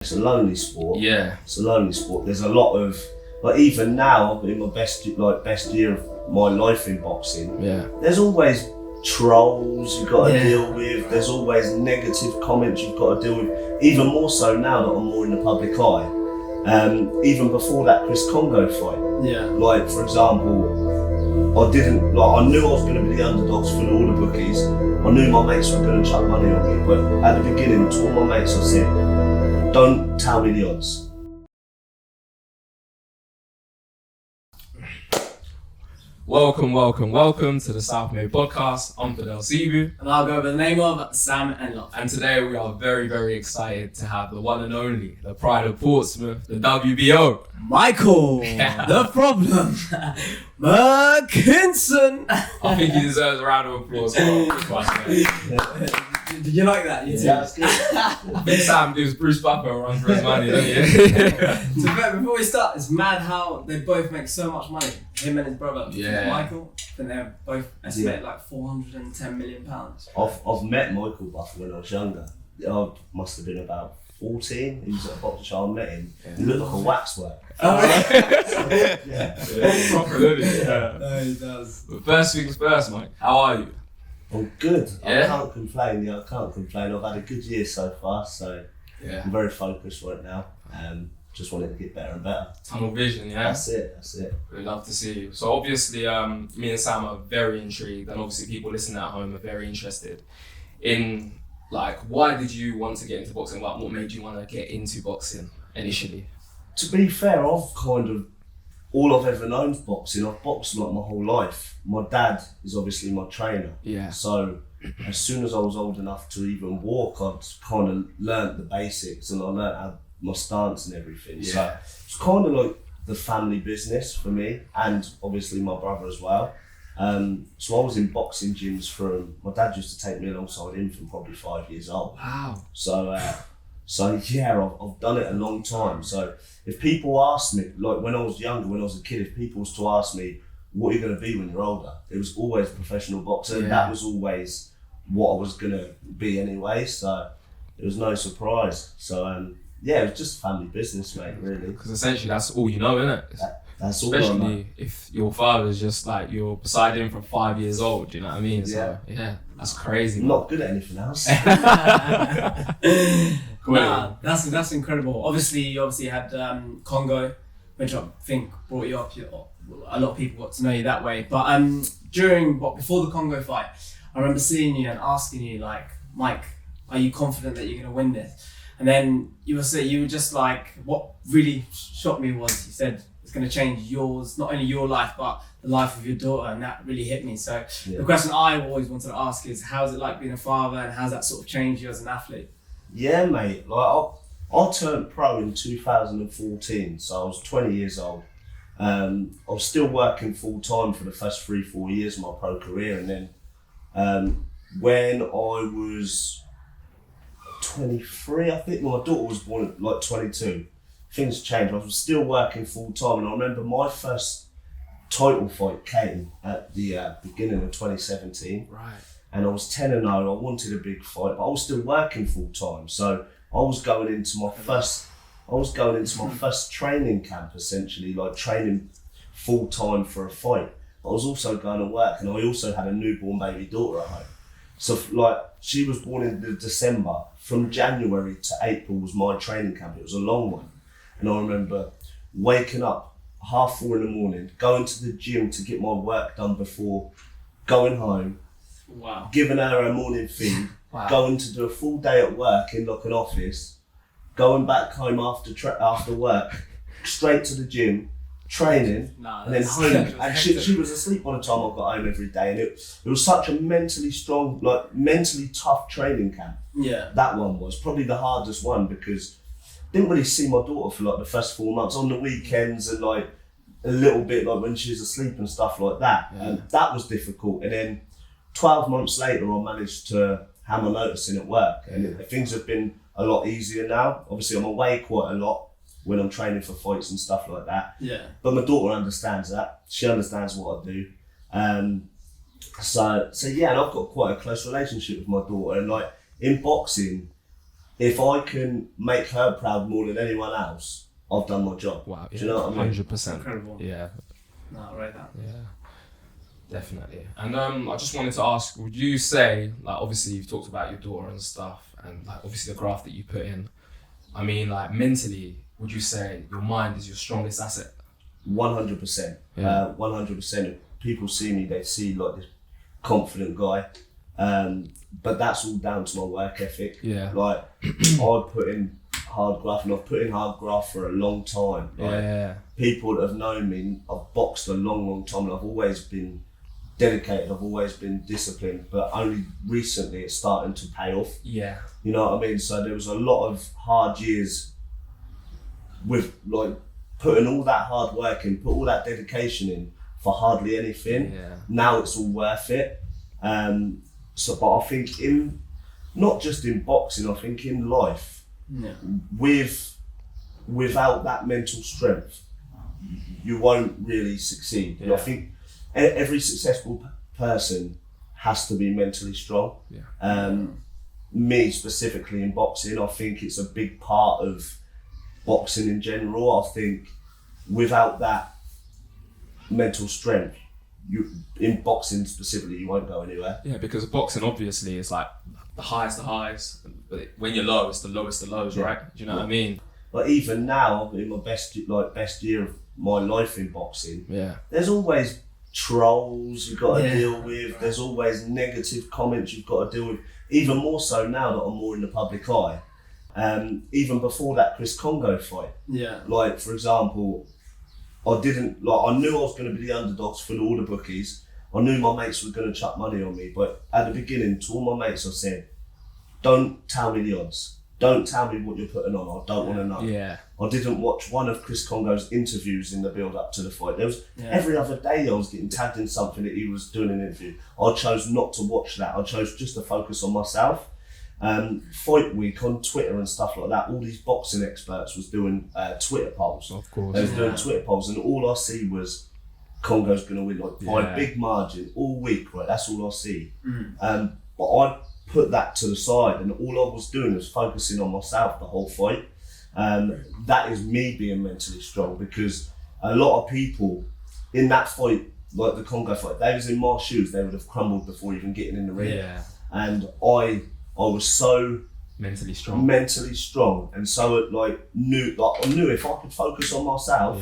It's a lonely sport. Yeah. It's a lonely sport. There's a lot of, like, even now, in my best year of my life in boxing, there's always trolls you've got to deal with. There's always negative comments you've got to deal with. Even more so now that I'm more in the public eye. Even before that Chris Kongo fight. Yeah. Like, for example, I knew I was going to be the underdogs for all the bookies. I knew my mates were going to chuck money on me, but at the beginning, to all my mates I said, don't tell me the odds. Welcome to the South May podcast. I'm Fadel. And I'll go by the name of Sam and Fadel. And today we are very, very excited to have the one and only, the pride of Portsmouth, the WBO. Michael, the problem, Mckinson. I think he deserves a round of applause. Did you like that? Yeah, that's good. Big Sam gives Bruce Buffer a run for his money, don't you? So before we start, it's mad how they both make so much money. Him and his brother, Michael. I think they're both estimated like £410 million. I've met Michael Buffer when I was younger. I must have been about 14. He was at a boxing show. I met him. He looked like a waxwork. Oh, Proper living. No, he does. But first things first, Mike. How are you? I'm good. Yeah? I can't complain. I can't complain. I've had a good year so far, so I'm very focused right now. Just wanted to get better and better. Tunnel vision, yeah? That's it. We'd love to see you. So obviously, me and Sam are very intrigued, and obviously people listening at home are very interested in, like, why did you want to get into boxing? What made you want to get into boxing initially? To be fair, all I've ever known is boxing. I've boxed like my whole life. My dad is obviously my trainer. Yeah. So as soon as I was old enough to even walk, I'd kind of learnt the basics and I learnt how my stance and everything. Yeah. So it's kind of like the family business for me, and obviously my brother as well. So I was in boxing gyms my dad used to take me alongside him from probably 5 years old. Wow. So yeah, I've done it a long time. So if people ask me, like when I was younger, when I was a kid, if people was to ask me, what are you going to be when you're older? It was always professional boxer. Yeah. That was always what I was going to be anyway. So it was no surprise. So yeah, it was just family business, mate, really. Because essentially that's all you know, isn't it? That's all I know. Especially if your father's just like, you're beside him from 5 years old, you know what I mean? So, yeah, that's crazy. I'm not good at anything else. Nah, that's incredible. Obviously, you had Kongo, which I think brought you up. A lot of people got to know you that way. But before the Kongo fight, I remember seeing you and asking you, like, Mike, are you confident that you're going to win this? And then you were just like, what really shocked me was you said it's going to change not only your life, but the life of your daughter, and that really hit me. So the question I always wanted to ask is, how's it like being a father, and how's that sort of changed you as an athlete? Yeah, mate. Like I turned pro in 2014, so I was 20 years old. I was still working full time for the first 3-4 years of my pro career, and then when I was 23, I think my daughter was born at like 22. Things changed. I was still working full time, and I remember my first title fight came at the beginning of 2017. Right. And I was 10-0. I wanted a big fight, but I was still working full time. So I was going into my first training camp, essentially, like training full time for a fight. But I was also going to work, and I also had a newborn baby daughter at home. So like, she was born in December. From January to April was my training camp. It was a long one. And I remember waking up 4:30 in the morning, going to the gym to get my work done before going home. Wow. Giving her a morning feed, going to do a full day at work in like an office, going back home after work, straight to the gym, training, and then home. And she was asleep by the time I got home every day, and it was such a mentally strong, like mentally tough training camp. Yeah. That one was probably the hardest one, because I didn't really see my daughter for like the first 4 months, on the weekends and like a little bit like when she was asleep and stuff like that. Yeah. And that was difficult. And then 12 months later, I managed to hammer notice in at work, and things have been a lot easier now. Obviously, I'm away quite a lot when I'm training for fights and stuff like that. Yeah. But my daughter understands that. She understands what I do. So yeah, and I've got quite a close relationship with my daughter. And like in boxing, if I can make her proud more than anyone else, I've done my job. Wow. Do you know what I mean? 100%. Incredible. Yeah. No, right that. Yeah. Definitely. And I just wanted to ask, would you say, like, obviously you've talked about your daughter and stuff, and like obviously the graft that you put in. I mean, like, mentally, would you say your mind is your strongest asset? 100%. Yeah. 100%. If people see me, they see like this confident guy. But that's all down to my work ethic. Yeah. Like, I put in hard graft, and I've put in hard graft for a long time. Like, Yeah. people that have known me, I've boxed a long time, and I've always been dedicated, I've always been disciplined, but only recently it's starting to pay off. Yeah. You know what I mean? So there was a lot of hard years with like putting all that hard work in, put all that dedication in for hardly anything. Yeah. Now it's all worth it. But I think not just in boxing, I think in life, without that mental strength, you won't really succeed. Yeah. I think every successful person has to be mentally strong. Yeah. Me specifically in boxing, I think it's a big part of boxing in general. I think without that mental strength, in boxing specifically, you won't go anywhere. Yeah, because boxing obviously is like the highest, but when you're low, it's the lowest of lows, right? Do you know what I mean? But even now, in my best year of my life in boxing, Yeah. there's always trolls you've got to deal with. There's always negative comments you've got to deal with. Even more so now that I'm more in the public eye. Even before that Chris Kongo fight. Yeah. Like, for example, I knew I was going to be the underdogs for all the bookies. I knew my mates were going to chuck money on me, but at the beginning, to all my mates, I said, don't tell me the odds. Don't tell me what you're putting on. I don't want to know. Yeah. I didn't watch one of Chris Kongo's interviews in the build up to the fight. There was every other day I was getting tagged in something that he was doing an interview. I chose not to watch that. I chose just to focus on myself. Fight week on Twitter and stuff like that, all these boxing experts was doing Twitter polls. Of course. They was doing Twitter polls, and all I see was Kongo's going to win by a big margin all week, right? That's all I see. But I put that to the side, and all I was doing was focusing on myself the whole fight. That is me being mentally strong, because a lot of people in that fight, like the Kongo fight, they was in my shoes, they would have crumbled before even getting in the ring. Yeah. And I was so mentally strong, and so I knew if I could focus on myself,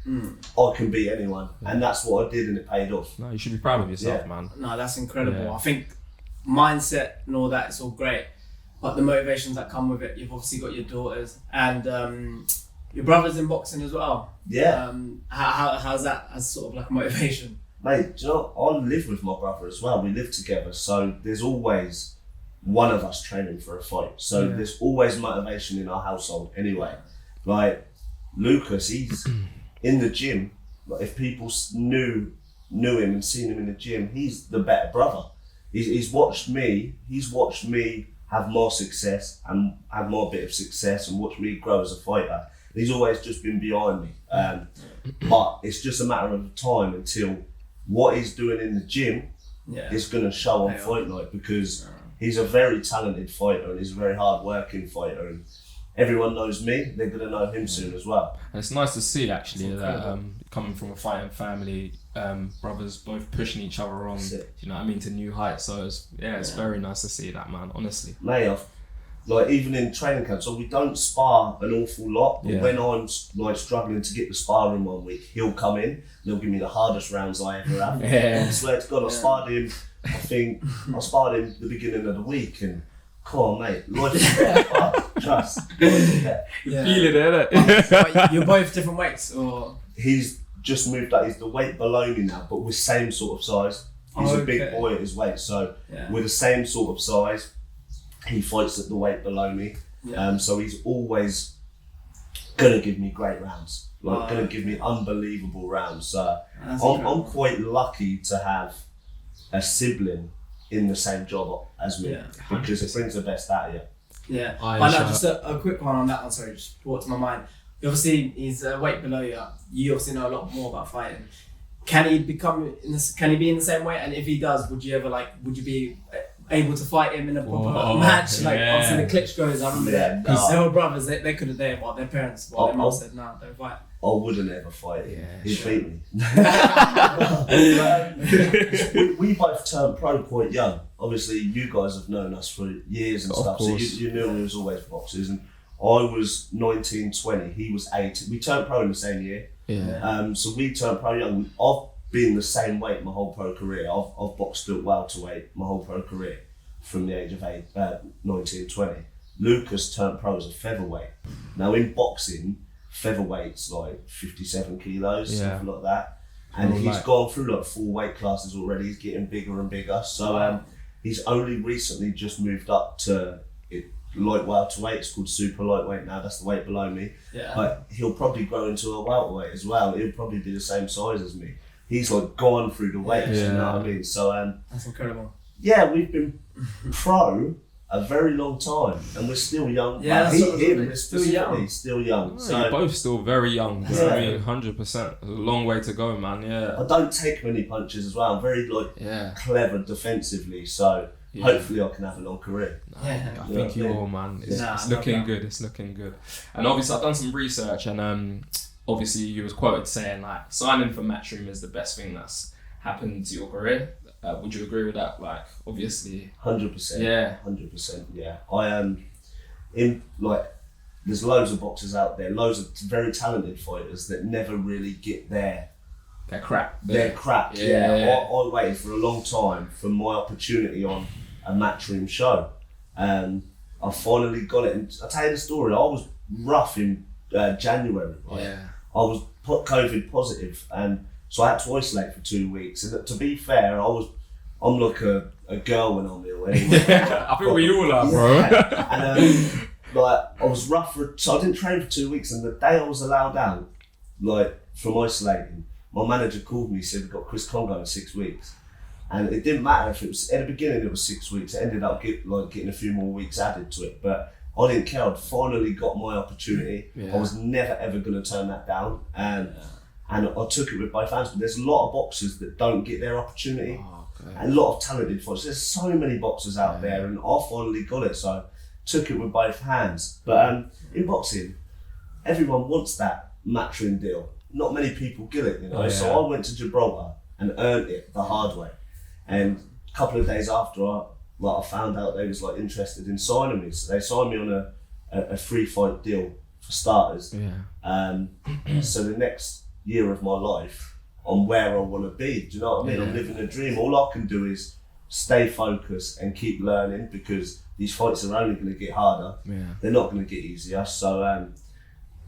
I can beat anyone, and that's what I did, and it paid off. No, you should be proud of yourself, man. No, that's incredible. Yeah. I think mindset and all that, it's all great, but the motivations that come with it, you've obviously got your daughters and your brothers in boxing as well. Yeah. How's that as sort of like a motivation? Mate, do you know, I live with my brother as well. We live together, so there's always one of us training for a fight. So there's always motivation in our household anyway. Like Lucas, he's in the gym. Like, if people knew him and seen him in the gym, he's the better brother. He's watched me have more success and have more bit of success, and watch me grow as a fighter. He's always just been behind me. But it's just a matter of time until what he's doing in the gym is going to show on fight night, because he's a very talented fighter and he's a very hard working fighter, and everyone knows me, they're going to know him soon as well. And it's nice to see actually that coming from a fighting family, brothers both pushing each other on, you know what I mean, to new heights. So it's very nice to see that, man, honestly. Mate, like even in training camp, so we don't spar an awful lot, but when I'm like struggling to get the sparring one week, he'll come in and he'll give me the hardest rounds I ever have. I swear to God, I sparred him the beginning of the week, and come on, mate, life is trust. Feel it, innit? You're both different weights, or? He's just moved up, he's the weight below me now, but we're same sort of size. He's a big boy at his weight, so we're the same sort of size. He fights at the weight below me, so he's always gonna give me great rounds, gonna give me unbelievable rounds. So I'm quite lucky to have a sibling in the same job as me, because it brings the best out of you. Yeah, but no, just a quick one on that one. Sorry, just brought to my mind. Obviously, he's weight below you. You obviously know a lot more about fighting. Can he be in the same weight? And if he does, would you able to fight him in a proper Whoa, match. Like yeah. obviously the Klitschko's, I remember that because they were brothers. They could have their parents, their mum said no, don't fight. I wouldn't ever fight him. Yeah, He'd sure. beat me. we both turned pro quite young. Obviously, you guys have known us for years and Of stuff, course. so you knew we was always boxers. And I was 19, 20. He was 18. We turned pro in the same year. Yeah. So we turned pro young. I've been the same weight my whole pro career. I've boxed at welterweight my whole pro career from the age of 19, 20. Lucas turned pro as a featherweight. Now in boxing, featherweight's like 57 kilos, something like that. And he's gone through like 4 weight classes already. He's getting bigger and bigger. So he's only recently just moved up to light welterweight. It's called super lightweight now. That's the weight below me. Yeah. But he'll probably grow into a welterweight as well. He'll probably be the same size as me. He's like gone through the weights, you know what I mean? So that's incredible. yeah, we've been pro a very long time, and we're still young. Yeah, like, that's what I was him wondering. specifically, still young. So you're both still very young. Yeah. I mean, 100%. A long way to go, man. Yeah. I don't take many punches as well. I'm very clever defensively, so hopefully I can have a long career. Yeah. I think you will, man. It's looking good. It's looking good. And obviously, I've done some research, and obviously, you was quoted saying like signing for Matchroom is the best thing that's happened to your career. Would you agree with that? Like, obviously, 100%. Yeah. 100%. Yeah. I am in like. There's loads of boxers out there, loads of very talented fighters that never really get their crap. Yeah. I waited for a long time for my opportunity on a Matchroom show. I finally got it. And I'll tell you the story. I was rough in January. Right? Yeah. I was COVID positive, and so I had to isolate for 2 weeks. And to be fair, I'm like a girl when I'm ill. Anyway. I think we all are, bro. And like I was rough so I didn't train for 2 weeks. And the day I was allowed out, like from isolating, my manager called me, said we've got Chris Kongo in 6 weeks. And it didn't matter if it was at the beginning it was 6 weeks. It ended up getting a few more weeks added to it, but I didn't care. I'd finally got my opportunity. Yeah. I was never ever going to turn that down, and I took it with both hands. But there's a lot of boxers that don't get their opportunity, and a lot of talented fighters. There's so many boxers out there, and I finally got it, so took it with both hands. But in boxing, everyone wants that Matchroom deal. Not many people get it, you know. So I went to Gibraltar and earned it the hard way. And a couple of days after, I found out they was like interested in signing me. So they signed me on a free fight deal for starters. Yeah. So the next year of my life, I'm where I want to be. Do you know what I mean? I'm living a dream. All I can do is stay focused and keep learning, because these fights are only going to get harder. Yeah. They're not going to get easier. So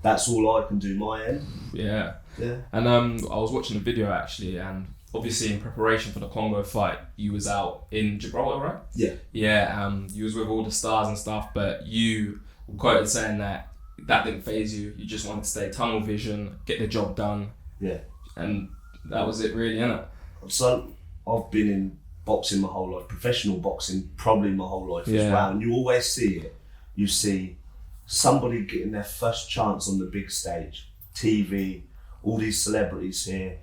that's all I can do my end. Yeah. Yeah. And I was watching a video actually, and obviously in preparation for the Kongo fight, you was out in Gibraltar, right? Yeah. Yeah. You was with all the stars and stuff, but you were quoted saying that didn't faze you. You just wanted to stay tunnel vision, get the job done. Yeah. And that was it, really, innit? So I've been in boxing my whole life, professional boxing probably my whole life as well, and you always see it. You see somebody getting their first chance on the big stage, TV, all these celebrities here,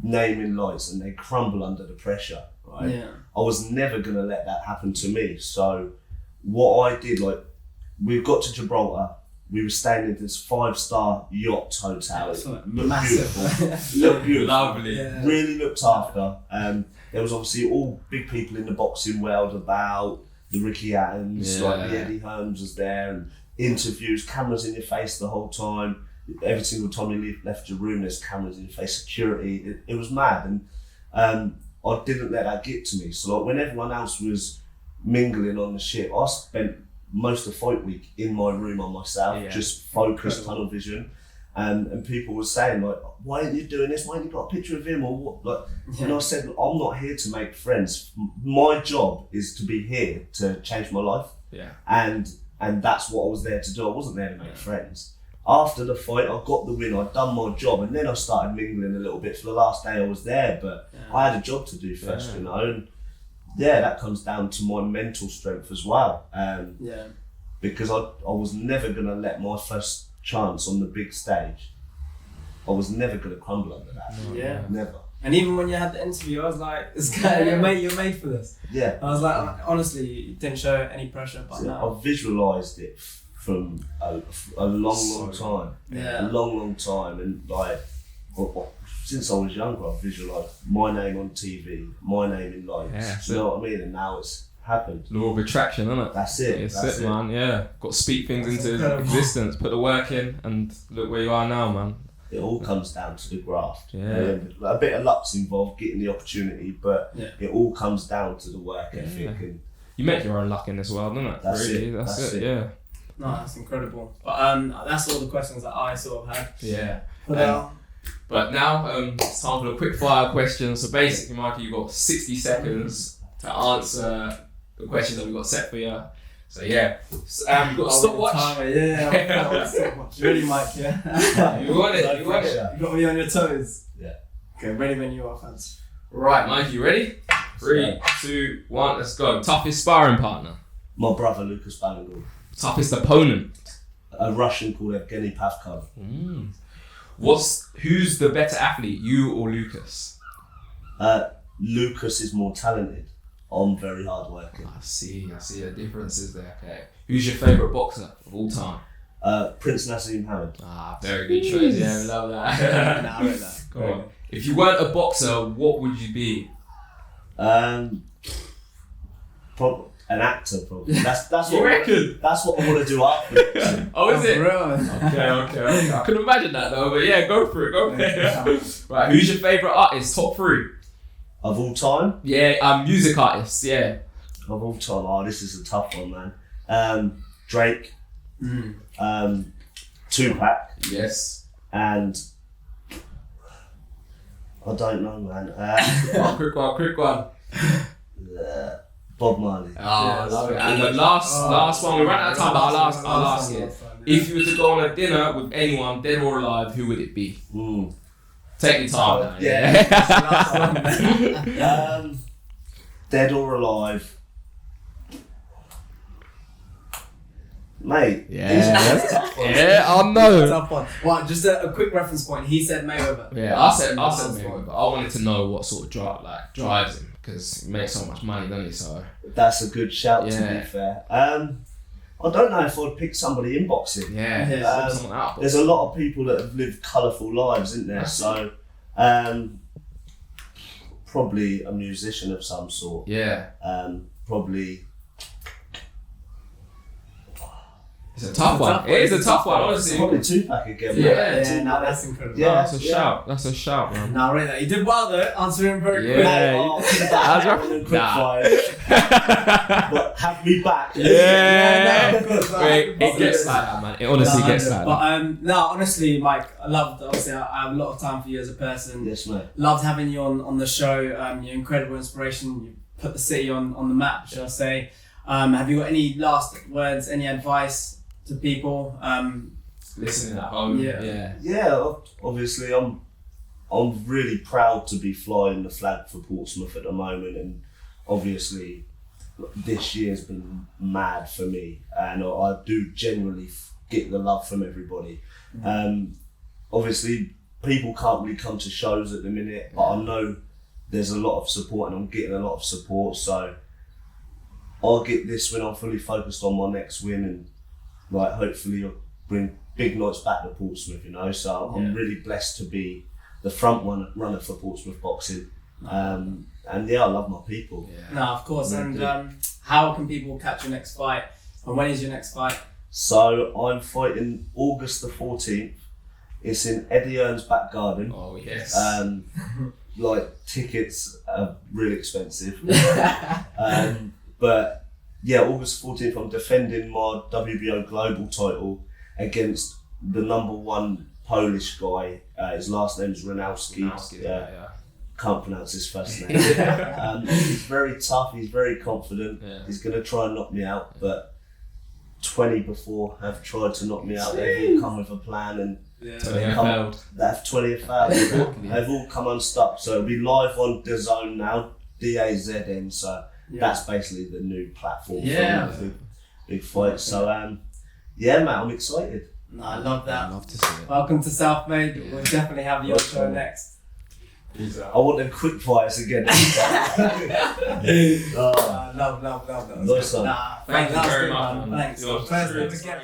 naming lights, and they crumble under the pressure, right? Yeah. I was never gonna let that happen to me. So what I did, like, we got to Gibraltar, we were staying in this 5-star yacht hotel. Massive. Looked beautiful. Lovely. Yeah. Really looked after. There was obviously all big people in the boxing world about, the Ricky Adams, like the Eddie Holmes was there, and interviews, cameras in your face the whole time. Every single time you left your room, there's cameras in your face, security. It was mad, and I didn't let that get to me. So like when everyone else was mingling on the ship, I spent most of fight week in my room on myself, just focused, tunnel vision. And people were saying like, why aren't you doing this? Why haven't you got a picture of him or what? Like, and I said, I'm not here to make friends. My job is to be here to change my life. Yeah. And that's what I was there to do. I wasn't there to make friends. After the fight, I got the win. I'd done my job, and then I started mingling a little bit for the last day I was there. But I had a job to do first, you know. And that comes down to my mental strength as well. Because I was never gonna let my first chance on the big stage I was never going to crumble under that. Yeah. Never. And even when you had the interview, I was like, "This guy, you're made for this." Yeah. I was like, honestly, you didn't show any pressure, but no. I've visualised it from a long time. Yeah. A long time, and like since I was younger, I've visualised my name on TV, my name in lights. Yeah, you know what I mean? And now it's happened. Law of attraction, isn't it? That's it. That's it, man. Yeah, got to speak things into existence, put the work in, and look where you are now, man. It all comes down to the graft. Yeah. A bit of luck's involved, getting the opportunity, but it all comes down to the work ethic. And you make your own luck in this world, don't it? That's really, it. That's it. Yeah. No, that's incredible. But that's all the questions that I sort of had. Yeah. But now it's time for the quick fire questions. So basically, Mikey, you've got 60 seconds to answer the questions that we've got set for you. So yeah, you've got a stopwatch. Ready, Mike? Yeah. You want it. You want it. You got me on your toes. Yeah. Okay, ready when you are, fans. Right, Mike, you ready? 3, 2, 1, let's go. Toughest sparring partner. My brother Lucas Ballingall. Toughest opponent. A Russian called Evgeny Pavkov. Who's the better athlete, you or Lucas? Lucas is more talented. I'm very hard working. I see the differences there. Okay. Who's your favourite boxer of all time? Prince Nassim Hamid. Very good choice. Yeah, we love that. I read that. Come on. If you weren't a boxer, what would you be? An actor, probably. That's what You reckon? That's what I want to do after. Oh, is it? Bro. Okay. I couldn't imagine that though, but yeah, go for it. Right, who's your favourite artist? Top 3. Of all time? Yeah, music artists, yeah. Of all time? Oh, this is a tough one, man. Drake. Tupac. Yes. And I don't know, man. Quick one. Bob Marley. I love it. And the last one, we ran out of time, but I'll ask you. If you were to go on a dinner with anyone, dead or alive, who would it be? Take your time now. Yeah. Dead or alive. Mate. Yeah, I know. Tough one. Well, just a quick reference point. He said Mayweather. Yeah, I said Mayweather. I wanted to know what sort of drives him, because he makes so much money, doesn't he? So that's a good shout, to be fair. I don't know if I'd pick somebody in boxing. Someone out. There's a lot of people that have lived colourful lives, isn't there? So, probably a musician of some sort. Yeah. Probably. It's a tough one. It is a tough one, honestly. Probably Tupac again. Yeah, that's incredible. Yeah, That's a shout, man. No, really, you did well though, answering very quick. That's right. But have me back. It gets like that, man. It honestly gets like that. But no, honestly, Mike, I have a lot of time for you as a person. Yes, mate. Loved having you on the show. You're incredible inspiration. You put the city on the map, shall I say. Have you got any last words, any advice to people listening at home? Yeah. Obviously, I'm really proud to be flying the flag for Portsmouth at the moment, and obviously, this year's been mad for me, and I do generally get the love from everybody. Obviously, people can't really come to shows at the minute, but I know there's a lot of support, and I'm getting a lot of support. So I'll get this when I'm fully focused on my next win, and hopefully I'll bring big nights back to Portsmouth, so I'm really blessed to be the front runner for Portsmouth boxing. And I love my people. No, of course. And how can people catch your next fight, and when is your next fight? So I'm fighting August the 14th. It's in Eddie Earn's back garden. Oh yes. Tickets are really expensive. But yeah, August 14th, I'm defending my WBO global title against the #1 Polish guy. His last name's Ranowski. Can't pronounce his first name. He's very tough, he's very confident. He's going to try and knock me out, but 20 before have tried to knock me out. They've all come with a plan, and they've 20 have failed. They've all come unstuck. So it'll be live on DAZN now, DAZN. So that's basically the new platform for the big fight. So mate, I'm excited. No, I love that. I'd love to see it. Welcome to South Made. We'll definitely have you on show next. Peace out. I want them quick fires again. Love. Nice one. Thank you very much, man. Thanks. Yours. First name again.